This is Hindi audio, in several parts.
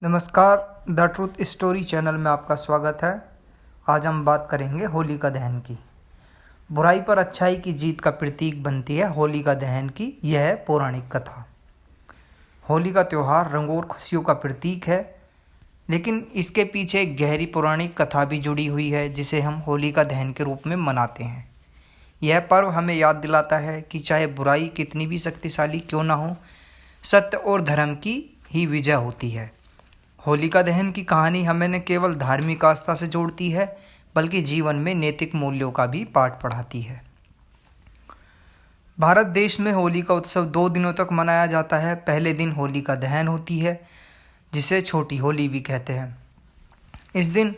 नमस्कार। द ट्रूथ स्टोरी चैनल में आपका स्वागत है। आज हम बात करेंगे होलिका दहन की। बुराई पर अच्छाई की जीत का प्रतीक बनती है होलिका दहन की यह पौराणिक कथा। होली का त्यौहार रंगों और खुशियों का प्रतीक है, लेकिन इसके पीछे एक गहरी पौराणिक कथा भी जुड़ी हुई है जिसे हम होलिका दहन के रूप में मनाते हैं। यह पर्व हमें याद दिलाता है कि चाहे बुराई कितनी भी शक्तिशाली क्यों ना हो, सत्य और धर्म की ही विजय होती है। होलिका दहन की कहानी हमें न केवल धार्मिक आस्था से जोड़ती है, बल्कि जीवन में नैतिक मूल्यों का भी पाठ पढ़ाती है। भारत देश में होली का उत्सव 2 दिनों तक मनाया जाता है। पहले दिन होलिका दहन होती है, जिसे छोटी होली भी कहते हैं। इस दिन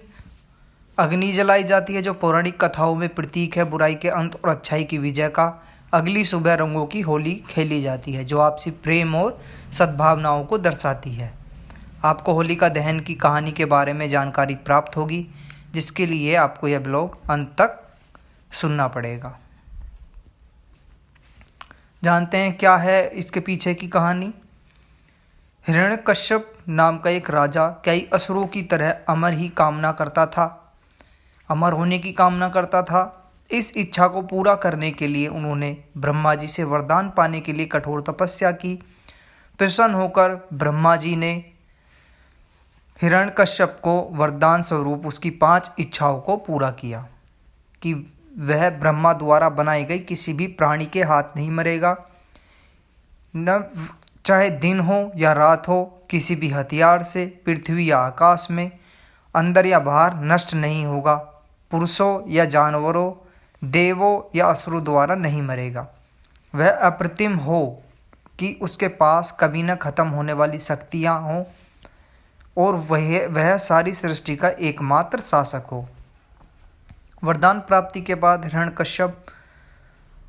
अग्नि जलाई जाती है, जो पौराणिक कथाओं में प्रतीक है बुराई के अंत और अच्छाई की विजय का। अगली सुबह रंगों की होली खेली जाती है, जो आपसी प्रेम और सद्भावनाओं को दर्शाती है। आपको होलिका दहन की कहानी के बारे में जानकारी प्राप्त होगी, जिसके लिए आपको यह ब्लॉग अंत तक सुनना पड़ेगा। जानते हैं क्या है इसके पीछे की कहानी। हिरण्यकश्यप नाम का एक राजा कई असुरों की तरह अमर होने की कामना करता था। इस इच्छा को पूरा करने के लिए उन्होंने ब्रह्मा जी से वरदान पाने के लिए कठोर तपस्या की। प्रसन्न होकर ब्रह्मा जी ने हिरण्यकश्यप को वरदान स्वरूप उसकी 5 इच्छाओं को पूरा किया कि वह ब्रह्मा द्वारा बनाई गई किसी भी प्राणी के हाथ नहीं मरेगा, न चाहे दिन हो या रात हो, किसी भी हथियार से पृथ्वी या आकाश में अंदर या बाहर नष्ट नहीं होगा, पुरुषों या जानवरों, देवों या असुरों द्वारा नहीं मरेगा। वह अप्रतिम हो कि उसके पास कभी न खत्म होने वाली शक्तियाँ हों और वह सारी सृष्टि का एकमात्र शासक हो। वरदान प्राप्ति के बाद हिरण्यकश्यप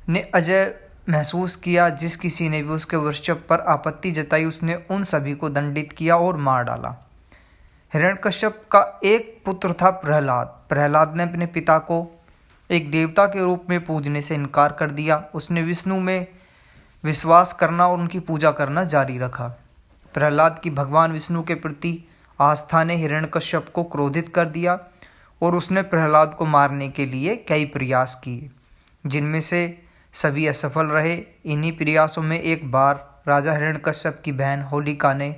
ने अजय महसूस किया। जिस किसी ने भी उसके वर्चस्व पर आपत्ति जताई, उसने उन सभी को दंडित किया और मार डाला। हिरण्यकश्यप का एक पुत्र था प्रहलाद। प्रहलाद ने अपने पिता को एक देवता के रूप में पूजने से इनकार कर दिया। उसने विष्णु में विश्वास करना और उनकी पूजा करना जारी रखा। प्रहलाद की भगवान विष्णु के प्रति आस्था ने हिरण्यकश्यप को क्रोधित कर दिया और उसने प्रहलाद को मारने के लिए कई प्रयास किए, जिनमें से सभी असफल रहे। इन्हीं प्रयासों में एक बार राजा हिरण्यकश्यप की बहन होलिका ने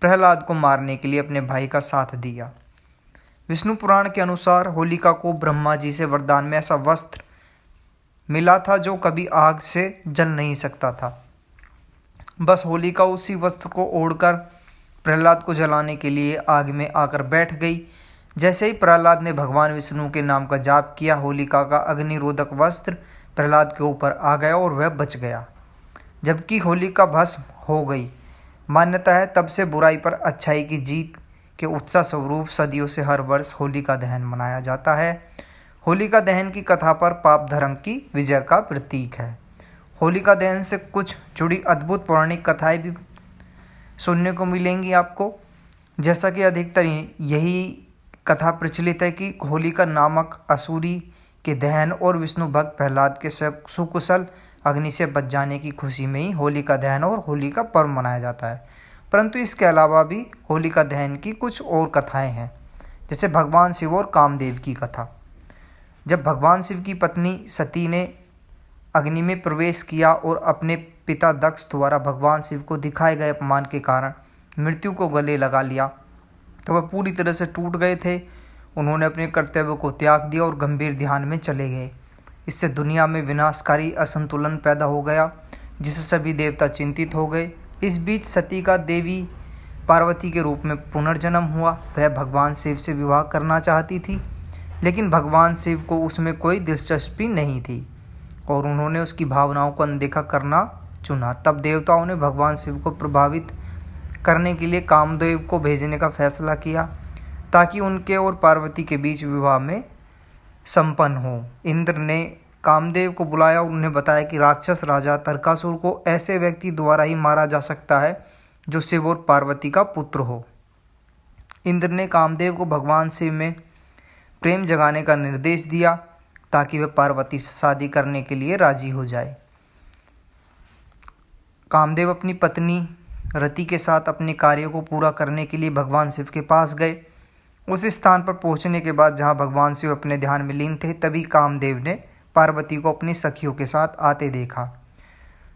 प्रहलाद को मारने के लिए अपने भाई का साथ दिया। विष्णु पुराण के अनुसार होलिका को ब्रह्मा जी से वरदान में ऐसा वस्त्र मिला था जो कभी आग से जल नहीं सकता था। बस होलिका उसी वस्त्र को ओढ़कर प्रहलाद को जलाने के लिए आग में आकर बैठ गई। जैसे ही प्रहलाद ने भगवान विष्णु के नाम का जाप किया, होलिका का अग्निरोधक वस्त्र प्रहलाद के ऊपर आ गया और वह बच गया, जबकि होलिका भस्म हो गई। मान्यता है तब से बुराई पर अच्छाई की जीत के उत्साह स्वरूप सदियों से हर वर्ष होलिका दहन मनाया जाता है। होलिका दहन की कथा पर पाप धर्म की विजय का प्रतीक है। होलिका दहन से कुछ जुड़ी अद्भुत पौराणिक कथाएं भी सुनने को मिलेंगी आपको। जैसा कि अधिकतर यही कथा प्रचलित है कि होलिका नामक असुरी के दहन और विष्णु भक्त प्रहलाद के सुकुशल अग्नि से बच जाने की खुशी में ही होलिका दहन और होली का पर्व मनाया जाता है। परंतु इसके अलावा भी होलिका दहन की कुछ और कथाएं हैं, जैसे भगवान शिव और कामदेव की कथा। जब भगवान शिव की पत्नी सती ने अग्नि में प्रवेश किया और अपने पिता दक्ष द्वारा भगवान शिव को दिखाए गए अपमान के कारण मृत्यु को गले लगा लिया, तो वह पूरी तरह से टूट गए थे। उन्होंने अपने कर्तव्य को त्याग दिया और गंभीर ध्यान में चले गए। इससे दुनिया में विनाशकारी असंतुलन पैदा हो गया, जिससे सभी देवता चिंतित हो गए। इस बीच सती का देवी पार्वती के रूप में पुनर्जन्म हुआ। वह भगवान शिव से विवाह करना चाहती थी, लेकिन भगवान शिव को उसमें कोई दिलचस्पी नहीं थी और उन्होंने उसकी भावनाओं को अनदेखा करना चुना। तब देवताओं ने भगवान शिव को प्रभावित करने के लिए कामदेव को भेजने का फैसला किया, ताकि उनके और पार्वती के बीच विवाह में संपन्न हो। इंद्र ने कामदेव को बुलाया और उन्हें बताया कि राक्षस राजा तारकासुर को ऐसे व्यक्ति द्वारा ही मारा जा सकता है जो शिव और पार्वती का पुत्र हो। इंद्र ने कामदेव को भगवान शिव में प्रेम जगाने का निर्देश दिया, ताकि वह पार्वती से शादी करने के लिए राजी हो जाए। कामदेव अपनी पत्नी रति के साथ अपने कार्यों को पूरा करने के लिए भगवान शिव के पास गए। उस स्थान पर पहुंचने के बाद जहां भगवान शिव अपने ध्यान में लीन थे, तभी कामदेव ने पार्वती को अपनी सखियों के साथ आते देखा।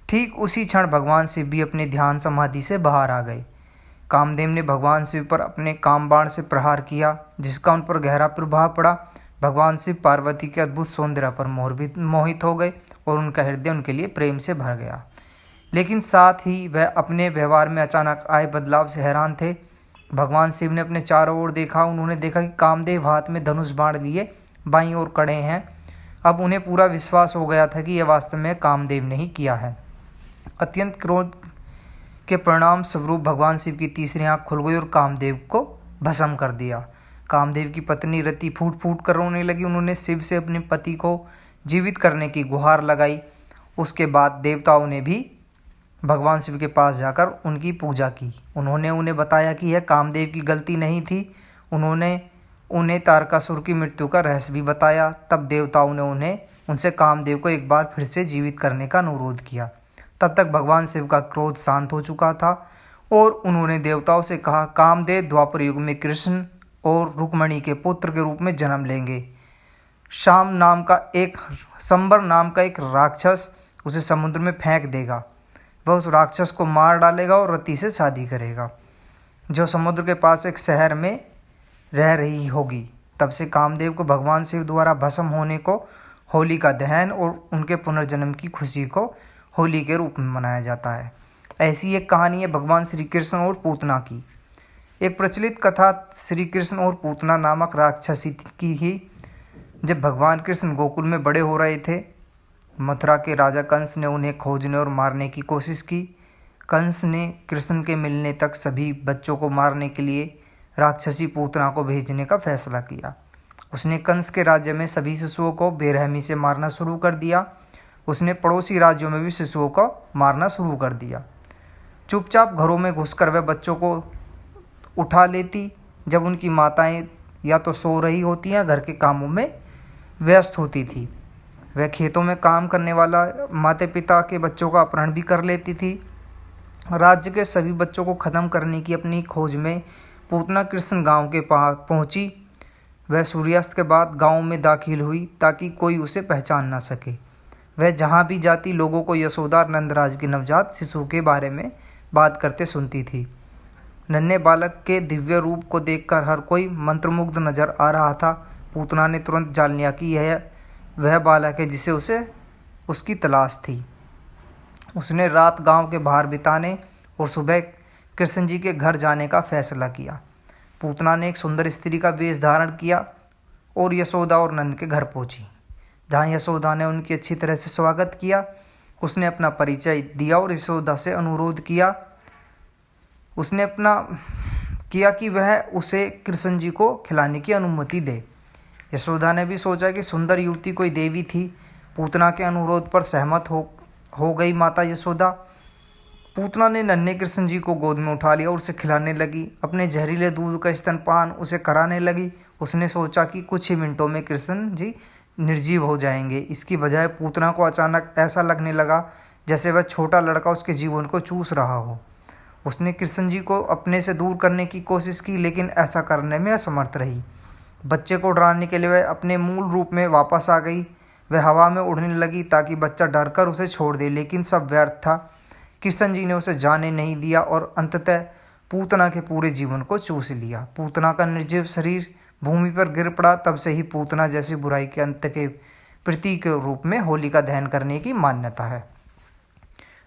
ठीक उसी क्षण भगवान शिव भी अपने ध्यान समाधि से बाहर आ गए। कामदेव ने भगवान शिव पर अपने कामबाण से प्रहार किया, जिसका उन पर गहरा प्रभाव पड़ा। भगवान शिव पार्वती के अद्भुत सौंदर्य पर मोहित हो गए और उनका हृदय उनके लिए प्रेम से भर गया। लेकिन साथ ही वह अपने व्यवहार में अचानक आए बदलाव से हैरान थे। भगवान शिव ने अपने चारों ओर देखा। उन्होंने देखा कि कामदेव हाथ में धनुष बाण लिए बाईं ओर खड़े हैं। अब उन्हें पूरा विश्वास हो गया था कि यह वास्तव में कामदेव ने ही किया है। अत्यंत क्रोध के परिणाम स्वरूप भगवान शिव की तीसरी आंख खुल गई और कामदेव को भस्म कर दिया। कामदेव की पत्नी रति फूट फूट कर रोने लगी। उन्होंने शिव से अपने पति को जीवित करने की गुहार लगाई। उसके बाद देवताओं ने भी भगवान शिव के पास जाकर उनकी पूजा की। उन्होंने उन्हें बताया कि यह कामदेव की गलती नहीं थी। उन्होंने उन्हें तारकासुर की मृत्यु का रहस्य भी बताया। तब देवताओं ने उनसे कामदेव को एक बार फिर से जीवित करने का अनुरोध किया। तब तक भगवान शिव का क्रोध शांत हो चुका था और उन्होंने देवताओं से कहा, कामदेव द्वापर युग में कृष्ण और रुक्मणी के पुत्र के रूप में जन्म लेंगे। संबर नाम का एक राक्षस उसे समुद्र में फेंक देगा। वह उस राक्षस को मार डालेगा और रति से शादी करेगा, जो समुद्र के पास एक शहर में रह रही होगी। तब से कामदेव को भगवान शिव द्वारा भस्म होने को होली का दहन और उनके पुनर्जन्म की खुशी को होली के रूप में मनाया जाता है। ऐसी एक कहानी है भगवान श्री कृष्ण और पूतना की। एक प्रचलित कथा श्री कृष्ण और पूतना नामक राक्षसी की ही। जब भगवान कृष्ण गोकुल में बड़े हो रहे थे, मथुरा के राजा कंस ने उन्हें खोजने और मारने की कोशिश की। कंस ने कृष्ण के मिलने तक सभी बच्चों को मारने के लिए राक्षसी पूतना को भेजने का फैसला किया। उसने कंस के राज्य में सभी शिशुओं को बेरहमी से मारना शुरू कर दिया। उसने पड़ोसी राज्यों में भी शिशुओं को मारना शुरू कर दिया। चुपचाप घरों में घुसकर वह बच्चों को उठा लेती जब उनकी माताएं या तो सो रही होती या घर के कामों में व्यस्त होती थी। वह खेतों में काम करने वाला माता पिता के बच्चों का अपहरण भी कर लेती थी। राज्य के सभी बच्चों को ख़त्म करने की अपनी खोज में पूतना कृष्ण गांव के पास पहुंची। वह सूर्यास्त के बाद गांव में दाखिल हुई ताकि कोई उसे पहचान न सके। वह जहां भी जाती लोगों को यशोदा और नंदराज के नवजात शिशु के बारे में बात करते सुनती थी। नन्हे बालक के दिव्य रूप को देखकर हर कोई मंत्रमुग्ध नजर आ रहा था। पूतना ने तुरंत जान लिया कि यह वह बालक है जिसे उसे उसकी तलाश थी। उसने रात गांव के बाहर बिताने और सुबह कृष्ण जी के घर जाने का फैसला किया। पूतना ने एक सुंदर स्त्री का वेश धारण किया और यशोदा और नंद के घर पहुंची। जहां यशोदा ने उनकी अच्छी तरह से स्वागत किया, उसने अपना परिचय दिया और यशोदा से अनुरोध किया कि वह उसे कृष्ण जी को खिलाने की अनुमति दे। यशोदा ने भी सोचा कि सुंदर युवती कोई देवी थी। पूतना के अनुरोध पर सहमत हो गई माता यशोदा। पूतना ने नन्हे कृष्ण जी को गोद में उठा लिया और उसे खिलाने लगी। अपने जहरीले दूध का स्तनपान उसे कराने लगी। उसने सोचा कि कुछ ही मिनटों में कृष्ण जी निर्जीव हो जाएंगे। इसकी बजाय पूतना को अचानक ऐसा लगने लगा जैसे वह छोटा लड़का उसके जीवन को चूस रहा हो। उसने कृष्ण जी को अपने से दूर करने की कोशिश की, लेकिन ऐसा करने में असमर्थ रही। बच्चे को डराने के लिए वह अपने मूल रूप में वापस आ गई। वह हवा में उड़ने लगी ताकि बच्चा डरकर उसे छोड़ दे, लेकिन सब व्यर्थ था। कृष्ण जी ने उसे जाने नहीं दिया और अंततः पूतना के पूरे जीवन को चूस लिया। पूतना का निर्जीव शरीर भूमि पर गिर पड़ा। तब से ही पूतना जैसी बुराई के अंत के प्रतीक के रूप में होली का दहन करने की मान्यता है।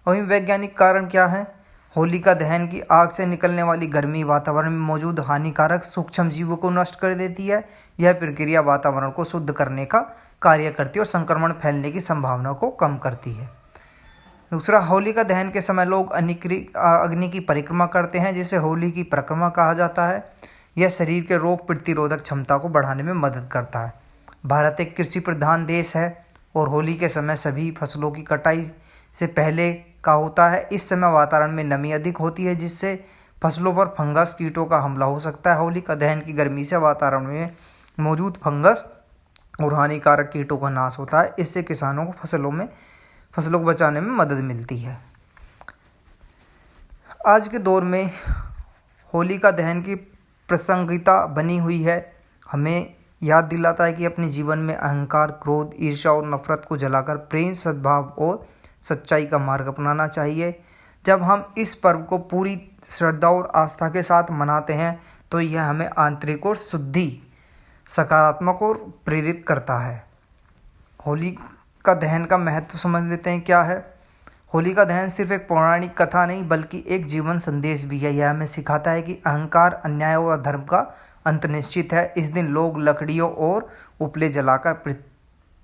वहीं वैज्ञानिक कारण क्या है? होलिका दहन की आग से निकलने वाली गर्मी वातावरण में मौजूद हानिकारक सूक्ष्म जीवों को नष्ट कर देती है। यह प्रक्रिया वातावरण को शुद्ध करने का कार्य करती है और संक्रमण फैलने की संभावना को कम करती है। दूसरा, होलिका दहन के समय लोग अग्नि की परिक्रमा करते हैं, जिसे होली की परिक्रमा कहा जाता है। यह शरीर के रोग प्रतिरोधक क्षमता को बढ़ाने में मदद करता है। भारत एक कृषि प्रधान देश है और होली के समय सभी फसलों की कटाई से पहले का होता है। इस समय वातावरण में नमी अधिक होती है, जिससे फसलों पर फंगस कीटों का हमला हो सकता है। होलिका दहन की गर्मी से वातावरण में मौजूद फंगस और हानिकारक कीटों का नाश होता है। इससे किसानों को फसलों को बचाने में मदद मिलती है। आज के दौर में होलिका दहन की प्रासंगिकता बनी हुई है, हमें याद दिलाता है कि अपने जीवन में अहंकार, क्रोध, ईर्ष्या और नफरत को जलाकर प्रेम, सद्भाव और सच्चाई का मार्ग अपनाना चाहिए। जब हम इस पर्व को पूरी श्रद्धा और आस्था के साथ मनाते हैं तो यह हमें आंतरिक और शुद्धि, सकारात्मक और प्रेरित करता है। होली का दहन का महत्व समझ लेते हैं क्या है। होली का दहन सिर्फ एक पौराणिक कथा नहीं बल्कि एक जीवन संदेश भी है। यह हमें सिखाता है कि अहंकार, अन्याय और अधर्म का अंत निश्चित है। इस दिन लोग लकड़ियों और उपले जलाकर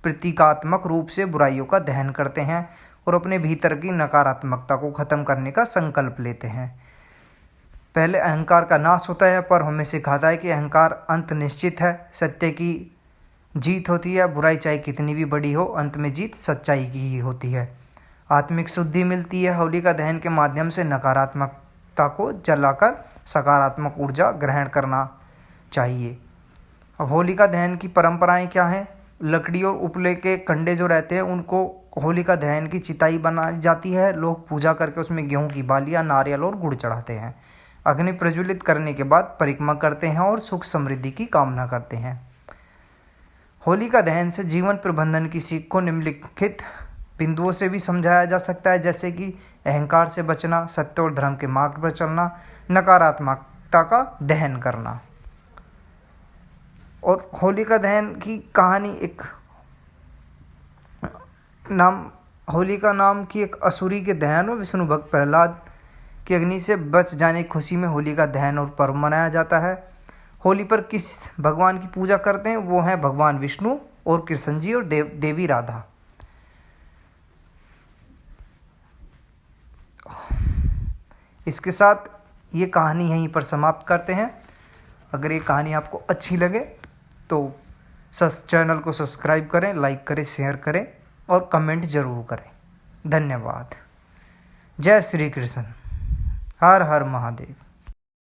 प्रतीकात्मक रूप से बुराइयों का दहन करते हैं और अपने भीतर की नकारात्मकता को खत्म करने का संकल्प लेते हैं। पहले अहंकार का नाश होता है पर हमें सिखाता है कि अहंकार अंत निश्चित है। सत्य की जीत होती है, बुराई चाहे कितनी भी बड़ी हो, अंत में जीत सच्चाई की ही होती है। आत्मिक शुद्धि मिलती है। होलिका दहन के माध्यम से नकारात्मकता को जलाकर सकारात्मक ऊर्जा ग्रहण करना चाहिए। अब होलिका दहन की परंपराएं क्या हैं। लकड़ी और उपले के कंडे जो रहते हैं उनको होलिका दहन की चिताई बनाई जाती है। लोग पूजा करके उसमें गेहूं की बालियां, नारियल और गुड़ चढ़ाते हैं। अग्नि प्रज्वलित करने के बाद परिक्रमा करते हैं और सुख समृद्धि की कामना करते हैं। होलिका दहन से जीवन प्रबंधन की सीख को निम्नलिखित बिंदुओं से भी समझाया जा सकता है, जैसे कि अहंकार से बचना, सत्य और धर्म के मार्ग पर चलना, नकारात्मकता का दहन करना। और होलिका दहन की कहानी होलिका नाम की एक असुरी के दहन और विष्णु भक्त प्रहलाद की अग्नि से बच जाने की खुशी में होलिका दहन और पर्व मनाया जाता है। होली पर किस भगवान की पूजा करते हैं, वो हैं भगवान विष्णु और कृष्ण जी और देवी राधा। इसके साथ ये कहानी यहीं पर समाप्त करते हैं। अगर ये कहानी आपको अच्छी लगे तो चैनल को सब्सक्राइब करें, लाइक करें, शेयर करें और कमेंट ज़रूर करें। धन्यवाद। जय श्री कृष्ण। हर हर महादेव।